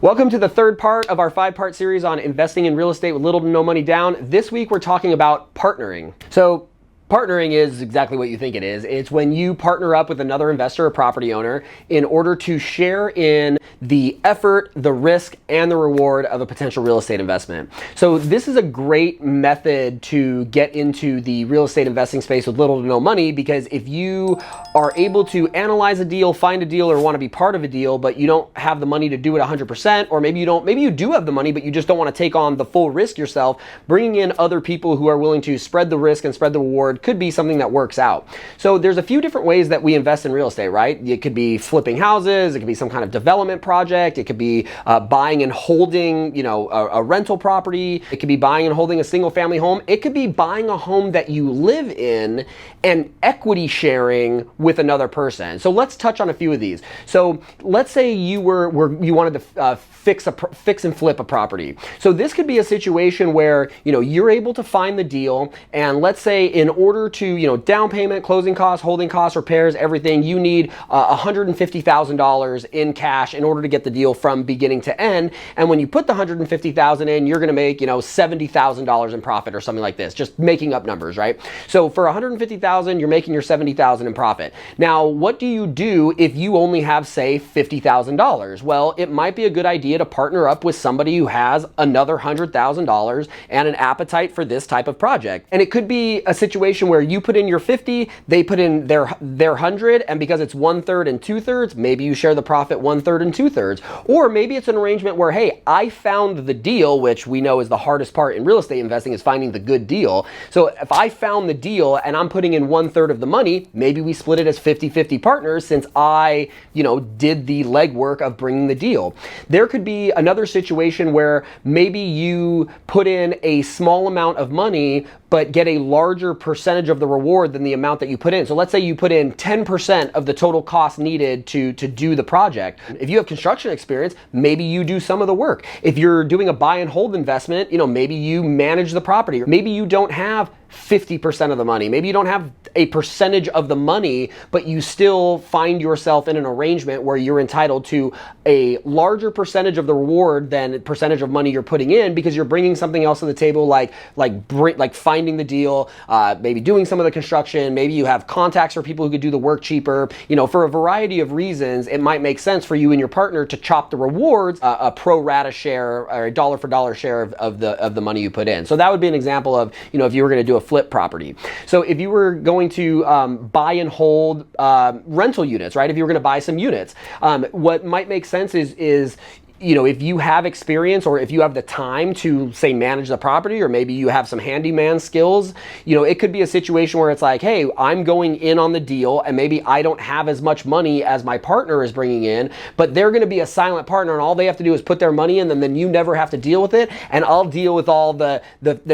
Welcome to the third part of our 5-part series on investing in real estate with little to no money down. This week we're talking about partnering. So partnering is exactly what you think it is. It's when you partner up with another investor or property owner in order to share in the effort, the risk, and the reward of a potential real estate investment. So this is a great method to get into the real estate investing space with little to no money, because if you are able to analyze a deal, find a deal, or want to be part of a deal, but you don't have the money to do it 100%, or maybe you do have the money, but you just don't want to take on the full risk yourself, bringing in other people who are willing to spread the risk and spread the reward could be something that works out. So there's a few different ways that we invest in real estate, right? It could be flipping houses, it could be some kind of development project, it could be buying and holding, a rental property, it could be buying and holding a single family home, it could be buying a home that you live in and equity sharing with another person. So let's touch on a few of these. So let's say you wanted to fix and flip a property. So this could be a situation where you're able to find the deal, and let's say in order to down payment, closing costs, holding costs, repairs, everything, you need $150,000 in cash in order to get the deal from beginning to end. And when you put the $150,000 in, you're going to make $70,000 in profit or something like this. Just making up numbers, right? So for $150,000, you're making your $70,000 in profit. Now, what do you do if you only have, say, $50,000? Well, it might be a good idea to partner up with somebody who has another $100,000 and an appetite for this type of project. And it could be a situation where you put in your 50, they put in their 100, and because it's 1/3 and 2/3, maybe you share the profit 1/3 and 2/3. Or maybe it's an arrangement where, hey, I found the deal, which we know is the hardest part in real estate investing, is finding the good deal. So if I found the deal and I'm putting in 1/3 of the money, maybe we split it as 50-50 partners, since I, did the legwork of bringing the deal. There could be another situation where maybe you put in a small amount of money but get a larger percentage of the reward than the amount that you put in. So let's say you put in 10% of the total cost needed to do the project. If you have construction experience, maybe you do some of the work. If you're doing a buy and hold investment, maybe you manage the property. Maybe you don't have 50% of the money. Maybe you don't have a percentage of the money, but you still find yourself in an arrangement where you're entitled to a larger percentage of the reward than percentage of money you're putting in, because you're bringing something else to the table, like finding the deal, maybe doing some of the construction. Maybe you have contacts for people who could do the work cheaper. For a variety of reasons, it might make sense for you and your partner to chop the rewards, a pro rata share or a dollar for dollar share of the money you put in. So that would be an example of, if you were going to do a flip property. So if you were going to buy and hold rental units, right? If you were going to buy some units, what might make sense is if you have experience, or if you have the time to, say, manage the property, or maybe you have some handyman skills, it could be a situation where it's like, hey, I'm going in on the deal, and maybe I don't have as much money as my partner is bringing in, but they're going to be a silent partner, and all they have to do is put their money in, and then you never have to deal with it, and I'll deal with all the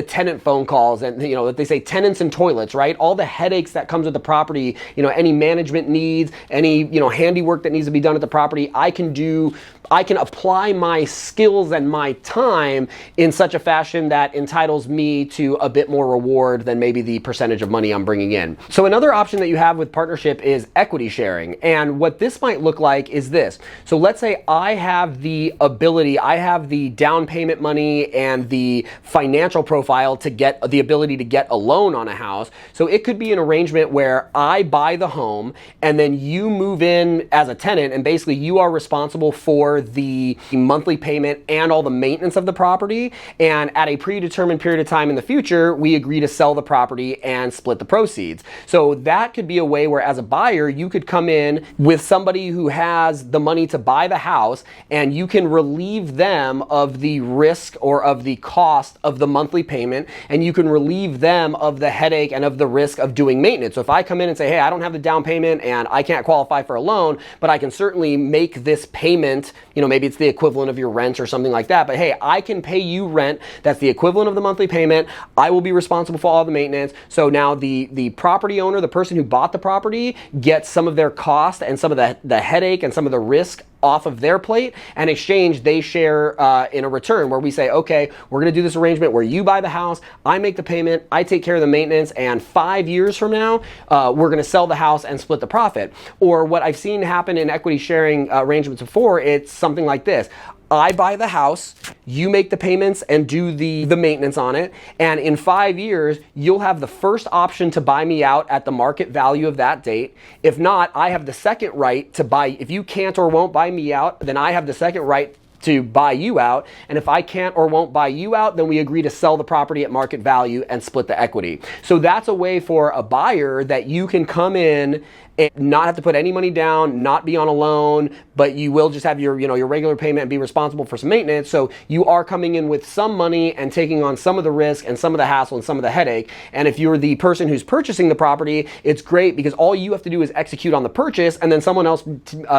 tenant phone calls, and that they say tenants and toilets, right? All the headaches that comes with the property, any management needs, any handiwork that needs to be done at the property, I can apply my skills and my time in such a fashion that entitles me to a bit more reward than maybe the percentage of money I'm bringing in. So another option that you have with partnership is equity sharing. And what this might look like is this. So let's say I have the ability, I have the down payment money and the financial profile to get the ability to get a loan on a house. So it could be an arrangement where I buy the home and then you move in as a tenant, and basically you are responsible for the monthly payment and all the maintenance of the property, and at a predetermined period of time in the future, we agree to sell the property and split the proceeds. So that could be a way where, as a buyer, you could come in with somebody who has the money to buy the house, and you can relieve them of the risk or of the cost of the monthly payment, and you can relieve them of the headache and of the risk of doing maintenance. So if I come in and say, hey, I don't have the down payment and I can't qualify for a loan, but I can certainly make this payment, maybe it's the equivalent of your rent or something like that, but hey, I can pay you rent that's the equivalent of the monthly payment. I will be responsible for all the maintenance. So now the property owner, the person who bought the property, gets some of their cost and some of the headache and some of the risk off of their plate, and in exchange they share in a return where we say, okay, we're going to do this arrangement where you buy the house, I make the payment, I take care of the maintenance, and 5 years from now we're going to sell the house and split the profit. Or what I've seen happen in equity sharing arrangements before, it's something like this. I buy the house, you make the payments and do the maintenance on it, and in 5 years, you'll have the first option to buy me out at the market value of that date. If not, I have the second right to buy. If you can't or won't buy me out, then I have the second right to buy you out. And if I can't or won't buy you out, then we agree to sell the property at market value and split the equity. So that's a way for a buyer that you can come in and not have to put any money down, not be on a loan, but you will just have your, your regular payment and be responsible for some maintenance. So you are coming in with some money and taking on some of the risk and some of the hassle and some of the headache. And if you're the person who's purchasing the property, it's great because all you have to do is execute on the purchase, and then someone else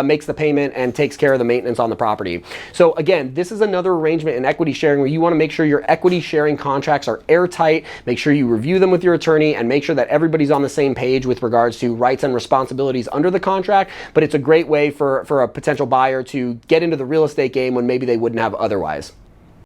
makes the payment and takes care of the maintenance on the property. So again, this is another arrangement in equity sharing where you want to make sure your equity sharing contracts are airtight, make sure you review them with your attorney, and make sure that everybody's on the same page with regards to rights and responsibilities under the contract. But it's a great way for a potential buyer to get into the real estate game when maybe they wouldn't have otherwise.